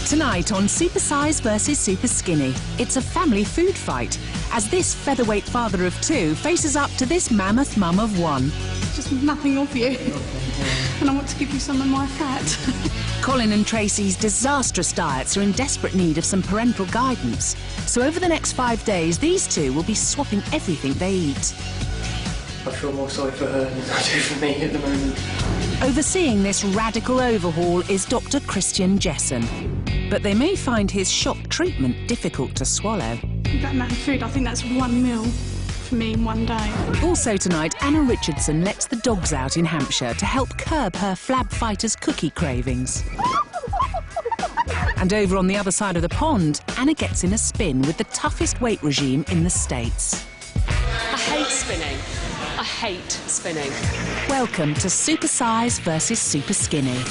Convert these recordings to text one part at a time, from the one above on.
Tonight on Supersize versus Superskinny, it's a family food fight as this featherweight father of two faces up to this mammoth mum of one. Just nothing of you, and I want to give you some of my fat. Colin and Tracey's disastrous diets are in desperate need of some parental guidance. So over the next 5 days, these two will be swapping everything they eat. I feel more sorry for her than I do for me at the moment. Overseeing this radical overhaul is Dr. Christian Jessen. But they may find his shock treatment difficult to swallow. That amount of food, I think that's one meal for me in one day. Also tonight, Anna Richardson lets the dogs out in Hampshire to help curb her Flab Fighters cookie cravings. And over on the other side of the pond, Anna gets in a spin with the toughest weight regime in the States. I hate spinning. I hate spinning. Welcome to Supersize versus Superskinny.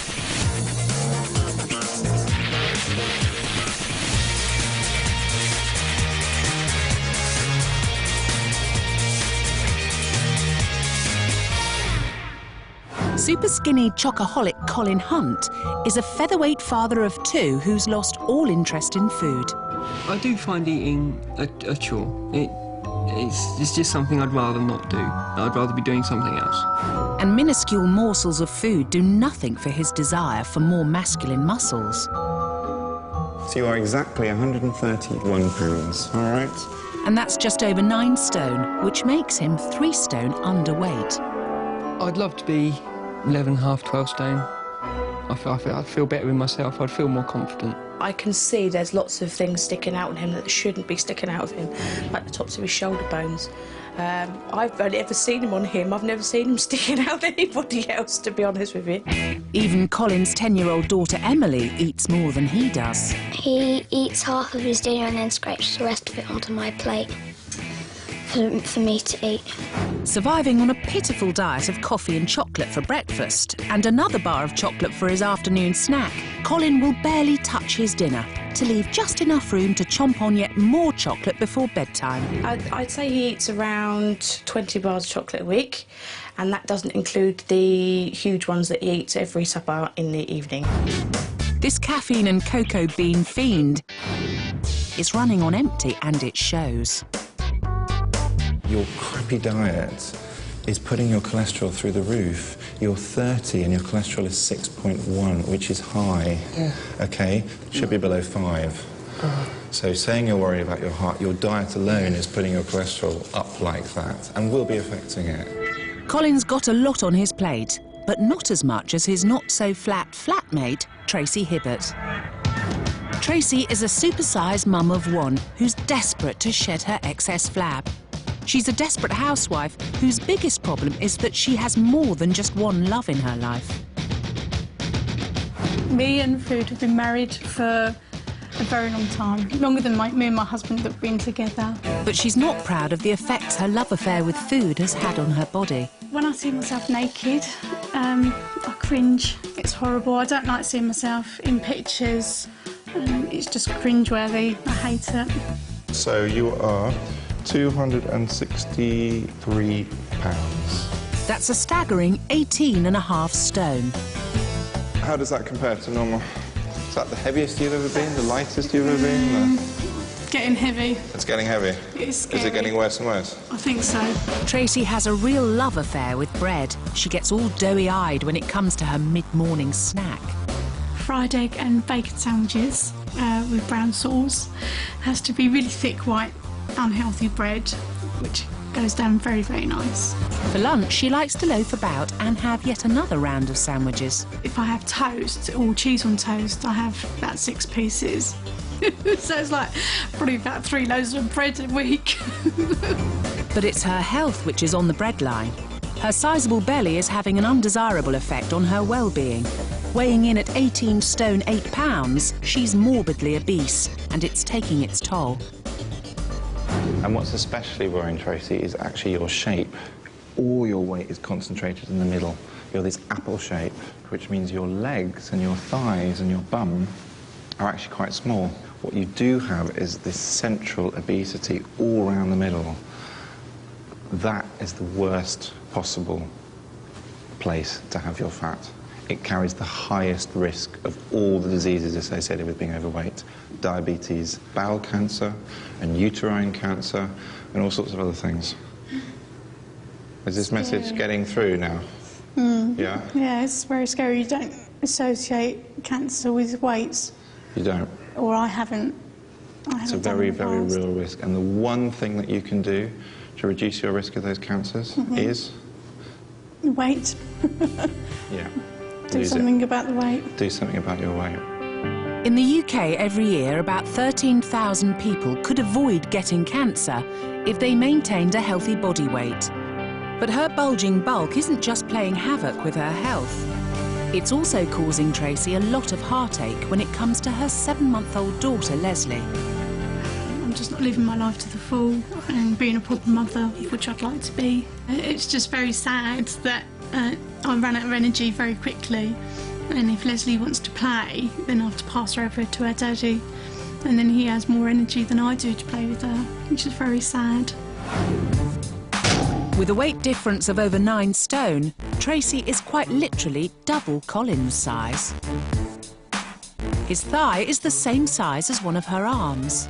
Superskinny chocoholic Colin Hunt is a featherweight father of two who's lost all interest in food. I do find eating a chore. It's just something I'd rather not do. I'd rather be doing something else. And minuscule morsels of food do nothing for his desire for more masculine muscles. So you are exactly 131 pounds, all right? And that's just over 9 stone, which makes him 3 stone underweight. I'd love to be 11.5, 12 stone. I'd feel better with myself. I'd feel more confident. I can see there's lots of things sticking out on him that shouldn't be sticking out of him, like the tops of his shoulder bones. I've only ever seen him on him. I've never seen him sticking out anybody else, to be honest with you. Even Colin's 10-year-old daughter Emily eats more than he does. He eats half of his dinner and then scrapes the rest of it onto my plate for me to eat. Surviving on a pitiful diet of coffee and chocolate for breakfast and another bar of chocolate for his afternoon snack, Colin will barely touch his dinner to leave just enough room to chomp on yet more chocolate before bedtime. I'd say he eats around 20 bars of chocolate a week, and that doesn't include the huge ones that he eats every supper in the evening. This caffeine and cocoa bean fiend is running on empty, and it shows. Your crappy diet is putting your cholesterol through the roof. You're 30 and your cholesterol is 6.1, which is high. Yeah. OK? It should be below 5. So saying you're worried about your heart, your diet alone is putting your cholesterol up like that and will be affecting it. Colin's got a lot on his plate, but not as much as his not-so-flat flatmate, Tracey Hibbert. Tracey is a supersized mum of one who's desperate to shed her excess flab. She's a desperate housewife whose biggest problem is that she has more than just one love in her life. Me and food have been married for a very long time, longer than me and my husband that have been together. But she's not proud of the effects her love affair with food has had on her body. When I see myself naked, I cringe. It's horrible. I don't like seeing myself in pictures. It's just cringeworthy. I hate it. So you are 263 pounds. That's a staggering 18.5 stone. How does that compare to normal? Is that the heaviest you've ever been, the lightest you've ever been? Getting heavy. It's getting heavy? It's scary. Is it getting worse and worse? I think so. Tracey has a real love affair with bread. She gets all doughy-eyed when it comes to her mid-morning snack. Fried egg and bacon sandwiches with brown sauce. Has to be really thick, white, unhealthy bread, which goes down very, very nice. For lunch, she likes to loaf about and have yet another round of sandwiches. If I have toast or cheese on toast, I have about 6 pieces. So it's like probably about 3 loaves of bread a week. But it's her health which is on the breadline. Her sizable belly is having an undesirable effect on her well-being. Weighing in at 18 stone 8 pounds, she's morbidly obese, and it's taking its toll. And what's especially worrying, Tracey, is actually your shape. All your weight is concentrated in the middle. You're this apple shape, which means your legs and your thighs and your bum are actually quite small. What you do have is this central obesity all around the middle. That is the worst possible place to have your fat. It carries the highest risk of all the diseases associated with being overweight. Diabetes, bowel cancer, and uterine cancer, and all sorts of other things. Is this message getting through now? Yeah? Yeah, it's very scary. You don't associate cancer with weights. You don't? Or I haven't. It's a very, very real risk. And the one thing that you can do to reduce your risk of those cancers is? Weight. Yeah. Do something about the weight. Do something about your weight. In the UK every year, about 13,000 people could avoid getting cancer if they maintained a healthy body weight. But her bulging bulk isn't just playing havoc with her health. It's also causing Tracey a lot of heartache when it comes to her 7-month-old daughter, Leslie. I'm just not living my life to the full and being a proper mother, which I'd like to be. It's just very sad that I ran out of energy very quickly, and if Leslie wants to play, then I have to pass her over to her daddy, and then he has more energy than I do to play with her, which is very sad. With a weight difference of over 9 stone, Tracey is quite literally double Colin's size. His thigh is the same size as one of her arms.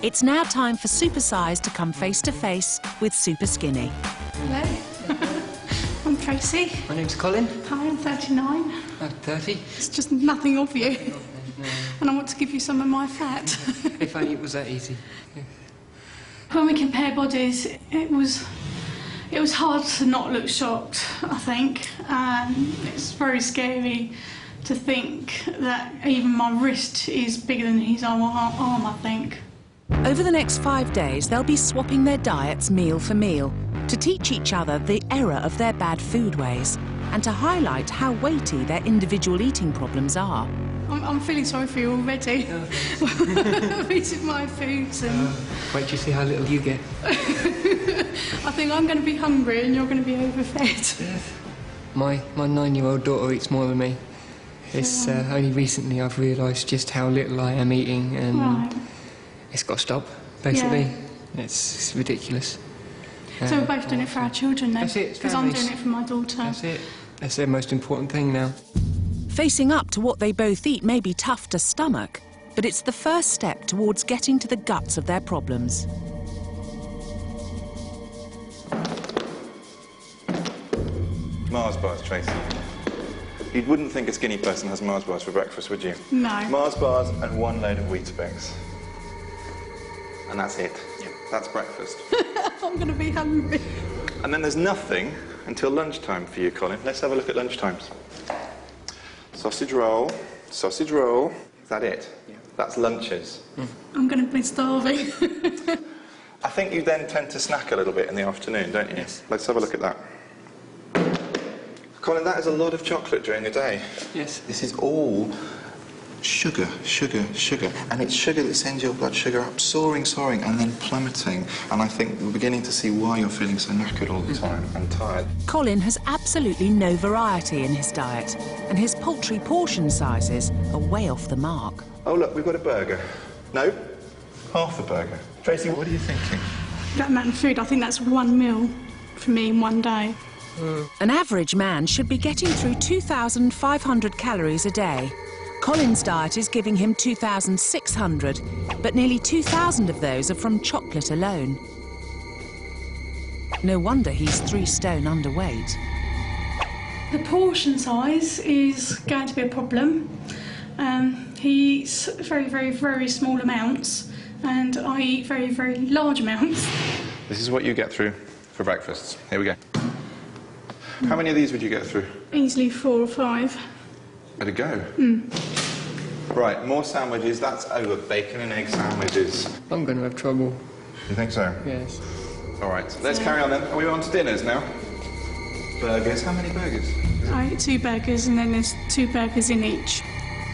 It's now time for Supersize to come face to face with Superskinny. Hello. I'm Tracey. My name's Colin. Hi, I'm 39. I'm 30. It's just nothing of you. And I want to give you some of my fat. If only it was that easy. Yeah. When we compare bodies, it was hard to not look shocked, I think. It's very scary to think that even my wrist is bigger than his arm, I think. Over the next 5 days, they'll be swapping their diets meal for meal to teach each other the error of their bad food ways and to highlight how weighty their individual eating problems are. I'm feeling sorry for you already. Eating my foods and... Wait till you see how little you get. I think I'm going to be hungry and you're going to be overfed. My 9-year-old daughter eats more than me. It's only recently I've realised just how little I am eating, and it's got to stop, basically. Yeah. It's ridiculous. So we're both doing it for our children then? That's it. Because I'm doing it for my daughter. That's it. That's the most important thing now. Facing up to what they both eat may be tough to stomach, but it's the first step towards getting to the guts of their problems. Mars bars, Tracey. You wouldn't think a skinny person has Mars bars for breakfast, would you? No. Mars bars and 1 load of Weetabix. And that's it. Yeah. That's breakfast. I'm going to be hungry. And then there's nothing until lunchtime for you, Colin. Let's have a look at lunchtimes. Sausage roll, sausage roll. Is that it? Yeah. That's lunches. I'm going to be starving. I think you then tend to snack a little bit in the afternoon, don't you? Yes. Let's have a look at that. Colin, that is a lot of chocolate during the day. Yes. This is all sugar, sugar, sugar. And it's sugar that sends your blood sugar up, soaring, soaring, and then plummeting. And I think we're beginning to see why you're feeling so knackered all the time and tired. Colin has absolutely no variety in his diet, and his paltry portion sizes are way off the mark. Oh, look, we've got a burger. No, half a burger. Tracey, what are you thinking? That amount of food, I think that's 1 meal for me in 1 day. An average man should be getting through 2,500 calories a day. Colin's diet is giving him 2,600, but nearly 2,000 of those are from chocolate alone. No wonder he's 3 stone underweight. The portion size is going to be a problem. He eats very, very, very small amounts, and I eat very, very large amounts. This is what you get through for breakfasts. Here we go. How many of these would you get through? Easily 4 or 5. Let it go. Right, more sandwiches. That's over. Bacon and egg sandwiches. I'm going to have trouble. You think so? Yes. All right, let's carry on then. Are we on to dinners now? Burgers. How many burgers? I eat 2 burgers, and then there's 2 burgers in each.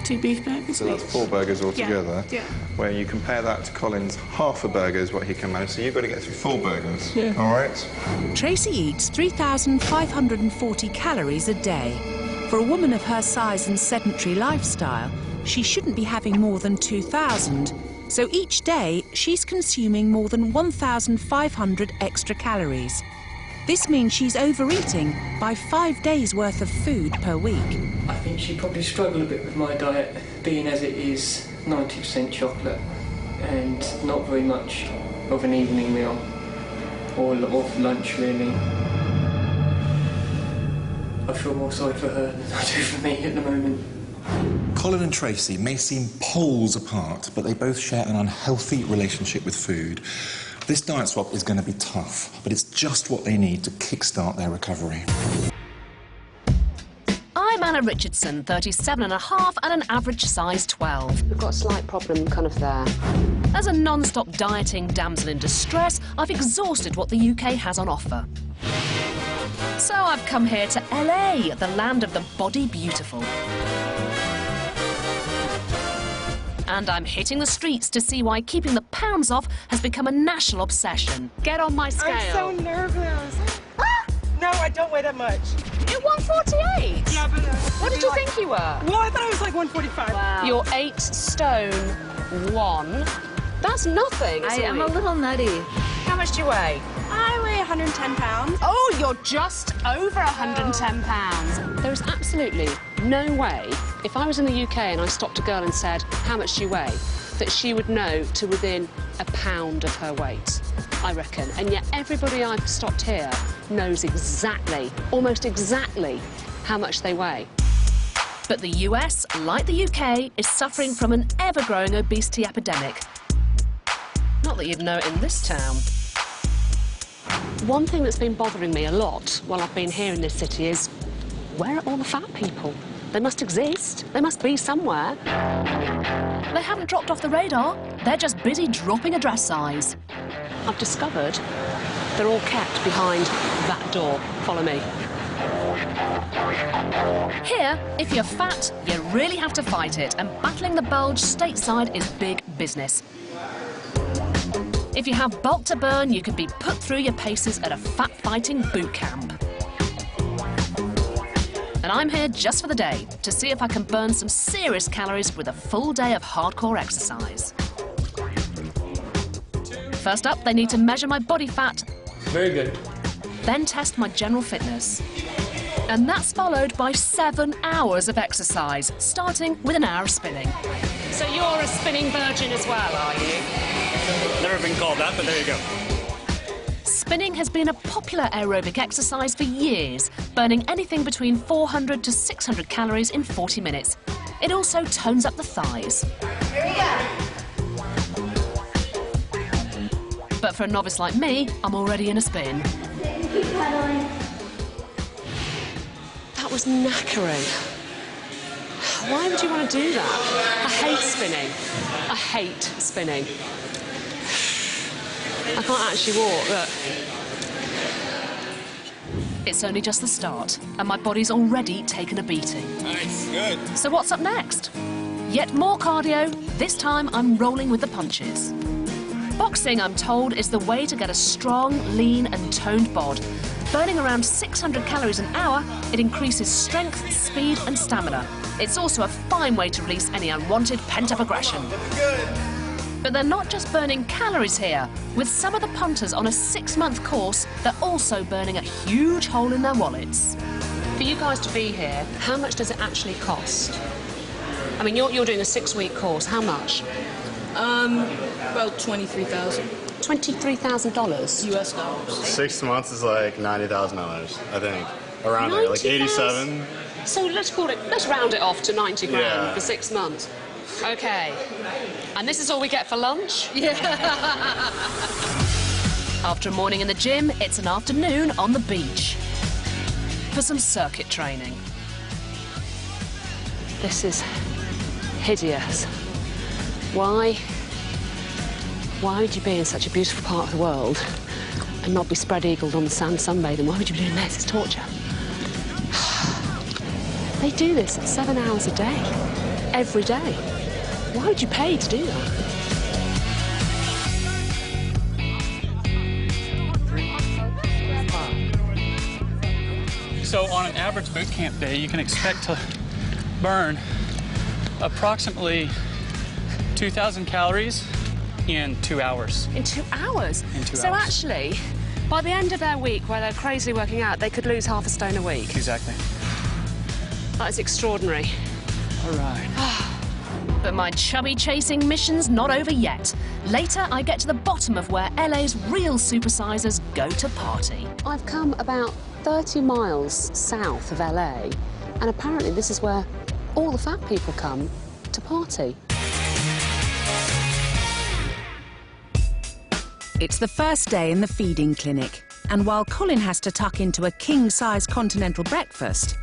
2 beef burgers. So that's 4 burgers altogether. Yeah. Where you compare that to Colin's half a burger is what he can manage. So you've got to get through 4 burgers. Yeah. All right. Tracey eats 3,540 calories a day. For a woman of her size and sedentary lifestyle, she shouldn't be having more than 2,000. So each day, she's consuming more than 1,500 extra calories. This means she's overeating by 5 days' worth of food per week. I think she probably struggled a bit with my diet, being as it is 90% chocolate and not very much of an evening meal or of lunch, really. I feel more sorry for her than I do for me at the moment. Colin and Tracey may seem poles apart, but they both share an unhealthy relationship with food. This diet swap is going to be tough, but it's just what they need to kickstart their recovery. I'm Richardson, 37.5 and an average size 12. We've got a slight problem kind of there. As a non-stop dieting damsel in distress, I've exhausted what the UK has on offer. So I've come here to LA, the land of the body beautiful. And I'm hitting the streets to see why keeping the pounds off has become a national obsession. Get on my scale. I'm so nervous. Ah! No, I don't weigh that much. You're 148? Yeah, but... What did you think you were? Well, I thought I was like 145. Wow. You're 8 stone 1. That's nothing, I am a little nutty. How much do you weigh? I weigh 110 pounds. Oh, you're just over 110 pounds. There is absolutely no way, if I was in the UK and I stopped a girl and said, how much do you weigh, that she would know to within a pound of her weight, I reckon. And yet everybody I've stopped here knows exactly, almost exactly, how much they weigh. But the US, like the UK, is suffering from an ever-growing obesity epidemic. Not that you'd know it in this town. One thing that's been bothering me a lot while I've been here in this city is, where are all the fat people? They must exist. They must be somewhere. They haven't dropped off the radar. They're just busy dropping a dress size. I've discovered they're all kept behind that door. Follow me. Here, if you're fat, you really have to fight it, and battling the bulge stateside is big business. If you have bulk to burn, you could be put through your paces at a fat-fighting boot camp. And I'm here just for the day, to see if I can burn some serious calories with a full day of hardcore exercise. First up, they need to measure my body fat. Very good. Then test my general fitness. And that's followed by 7 hours of exercise, starting with an hour of spinning. So you're a spinning virgin as well, are you? Never been called that, but there you go. Spinning has been a popular aerobic exercise for years, burning anything between 400 to 600 calories in 40 minutes. It also tones up the thighs. Here we go. But for a novice like me, I'm already in a spin. Keep pedaling. That was knackering. Why would you want to do that? I hate spinning. I hate spinning. I can't actually walk, look. It's only just the start, and my body's already taken a beating. Nice, good. So what's up next? Yet more cardio. This time I'm rolling with the punches. Boxing, I'm told, is the way to get a strong, lean and toned bod. Burning around 600 calories an hour, it increases strength, speed and stamina. It's also a fine way to release any unwanted pent-up aggression. But they're not just burning calories here. With some of the punters on a 6-month course, they're also burning a huge hole in their wallets. For you guys to be here, how much does it actually cost? I mean, you're doing a 6-week course. How much? About $23,000. $23,000? US dollars. 6 months is like $90,000, I think. Around there, like 87. So let's round it off to 90 grand Yeah. for 6 months. Okay. And this is all we get for lunch? Yeah. After a morning in the gym, it's an afternoon on the beach for some circuit training. This is hideous. Why would you be in such a beautiful part of the world and not be spread-eagled on the sand sunbathing? Why would you be doing this? It's torture. They do this at 7 hours a day, every day. Why would you pay to do that? So on an average boot camp day, you can expect to burn approximately 2,000 calories in 2 hours. In 2 hours? In 2 so hours. actually, By the end of their week, where they're crazily working out, they could lose half a stone a week. Exactly. That is extraordinary. All right. But my chubby chasing mission's not over yet. Later, I get to the bottom of where LA's real supersizers go to party. I've come about 30 miles south of LA, and apparently this is where all the fat people come to party. It's the first day in the feeding clinic, and while Colin has to tuck into a king-size continental breakfast,